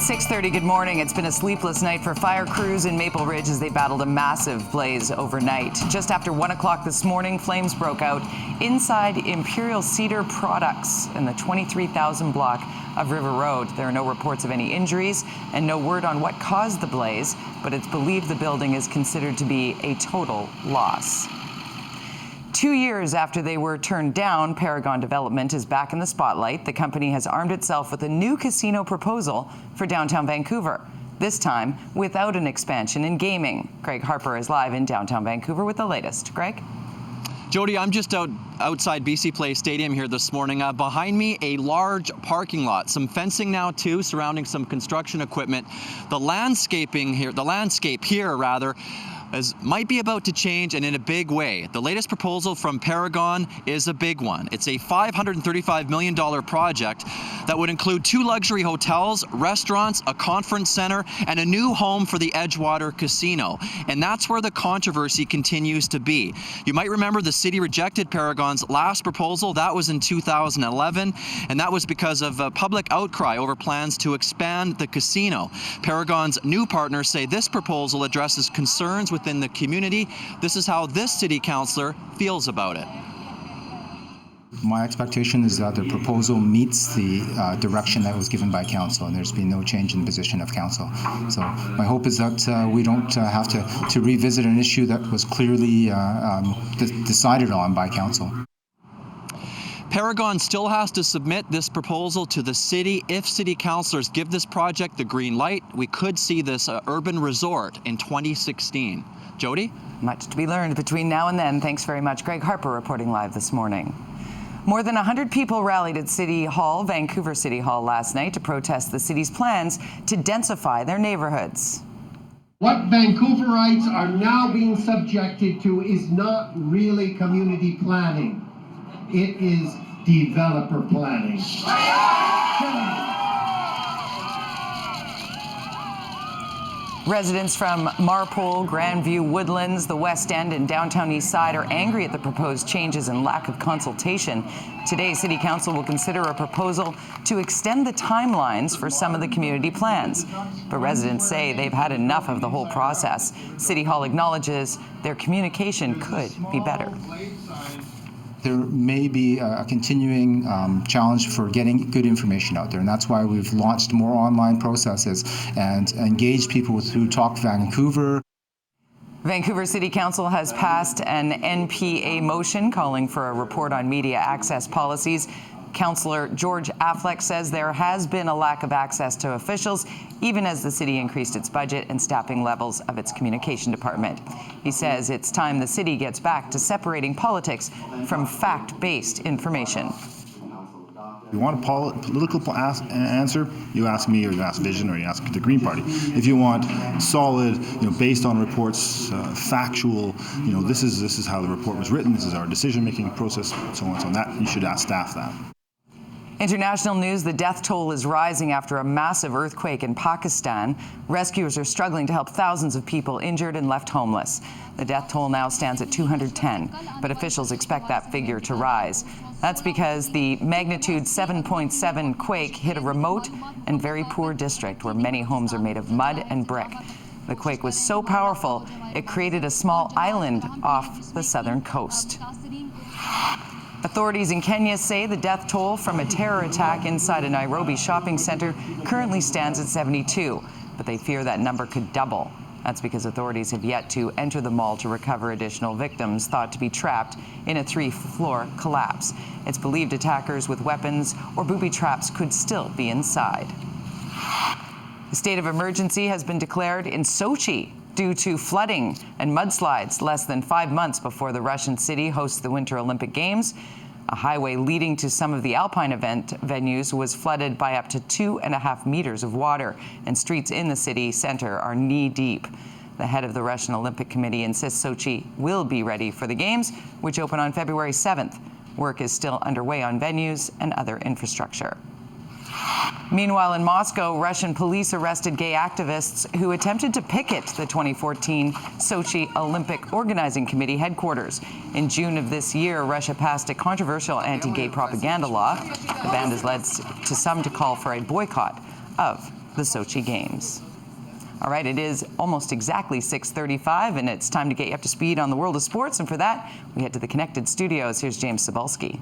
It's 6:30. Good morning. It's been a sleepless night for fire crews in Maple Ridge as they battled a massive blaze overnight. Just after 1 o'clock this morning, flames broke out inside Imperial Cedar Products in the 23,000 block of River Road. There are no reports of any injuries and no word on what caused the blaze, but it's believed the building is considered to be a total loss. 2 years after they were turned down, Paragon Development is back in the spotlight. The company has armed itself with a new casino proposal for downtown Vancouver, this time without an expansion in gaming. Greg Harper is live in downtown Vancouver with the latest. Greg? Jody, I'm just outside BC Place Stadium here this morning. Behind me, a large parking lot, some fencing now too, surrounding some construction equipment. The landscape here, might be about to change, and in a big way. The latest proposal from Paragon is a big one. It's a $535 million project that would include 2 luxury hotels, restaurants, a conference center, and a new home for the Edgewater Casino. And that's where the controversy continues to be. You might remember the city rejected Paragon's last proposal. That was in 2011, and that was because of a public outcry over plans to expand the casino. Paragon's new partners say this proposal addresses concerns within the community. This is how this city councillor feels about it. My expectation is that the proposal meets the direction that was given by council, and there's been no change in the position of council. So my hope is that we don't have to revisit an issue that was clearly decided on by council. Paragon still has to submit this proposal to the city. If city councillors give this project the green light, we could see this urban resort in 2016. Jody? Much to be learned between now and then. Thanks very much. Greg Harper reporting live this morning. More than 100 people rallied at City Hall, Vancouver City Hall last night to protest the city's plans to densify their neighborhoods. What Vancouverites are now being subjected to is not really community planning. It is developer planning. Residents from Marpole, Grandview, Woodlands, the West End and downtown East Side are angry at the proposed changes and lack of consultation. Today, City Council will consider a proposal to extend the timelines for some of the community plans. But residents say they've had enough of the whole process. City Hall acknowledges their communication could be better. There may be a continuing challenge for getting good information out there, and that's why we've launched more online processes and engaged people through Talk Vancouver. Vancouver City Council has passed an NPA motion calling for a report on media access policies. Councillor George Affleck says there has been a lack of access to officials, even as the city increased its budget and staffing levels of its communication department. He says it's time the city gets back to separating politics from fact-based information. If you want a political answer, you ask me, or you ask Vision, or you ask the Green Party. If you want solid, based on reports, factual, this is how the report was written, this is our decision-making process, so on, so on. That you should ask staff that. International news, the death toll is rising after a massive earthquake in Pakistan. Rescuers are struggling to help thousands of people injured and left homeless. The death toll now stands at 210, but officials expect that figure to rise. That's because the magnitude 7.7 quake hit a remote and very poor district where many homes are made of mud and brick. The quake was so powerful, it created a small island off the southern coast. Authorities in Kenya say the death toll from a terror attack inside a Nairobi shopping center currently stands at 72, but they fear that number could double. That's because authorities have yet to enter the mall to recover additional victims thought to be trapped in a 3-floor collapse. It's believed attackers with weapons or booby traps could still be inside. A state of emergency has been declared in Sochi due to flooding and mudslides less than 5 months before the Russian city hosts the Winter Olympic Games. A highway leading to some of the alpine event venues was flooded by up to 2.5 meters of water, and streets in the city center are knee-deep. The head of the Russian Olympic Committee insists Sochi will be ready for the Games, which open on February 7th. Work is still underway on venues and other infrastructure. Meanwhile, in Moscow, Russian police arrested gay activists who attempted to picket the 2014 Sochi Olympic Organizing Committee headquarters. In June of this year, Russia passed a controversial anti-gay propaganda law. The ban has led to some to call for a boycott of the Sochi Games. All right, it is almost exactly 6:35, and it's time to get you up to speed on the world of sports. And for that, we head to the Connected Studios. Here's James Cebulski.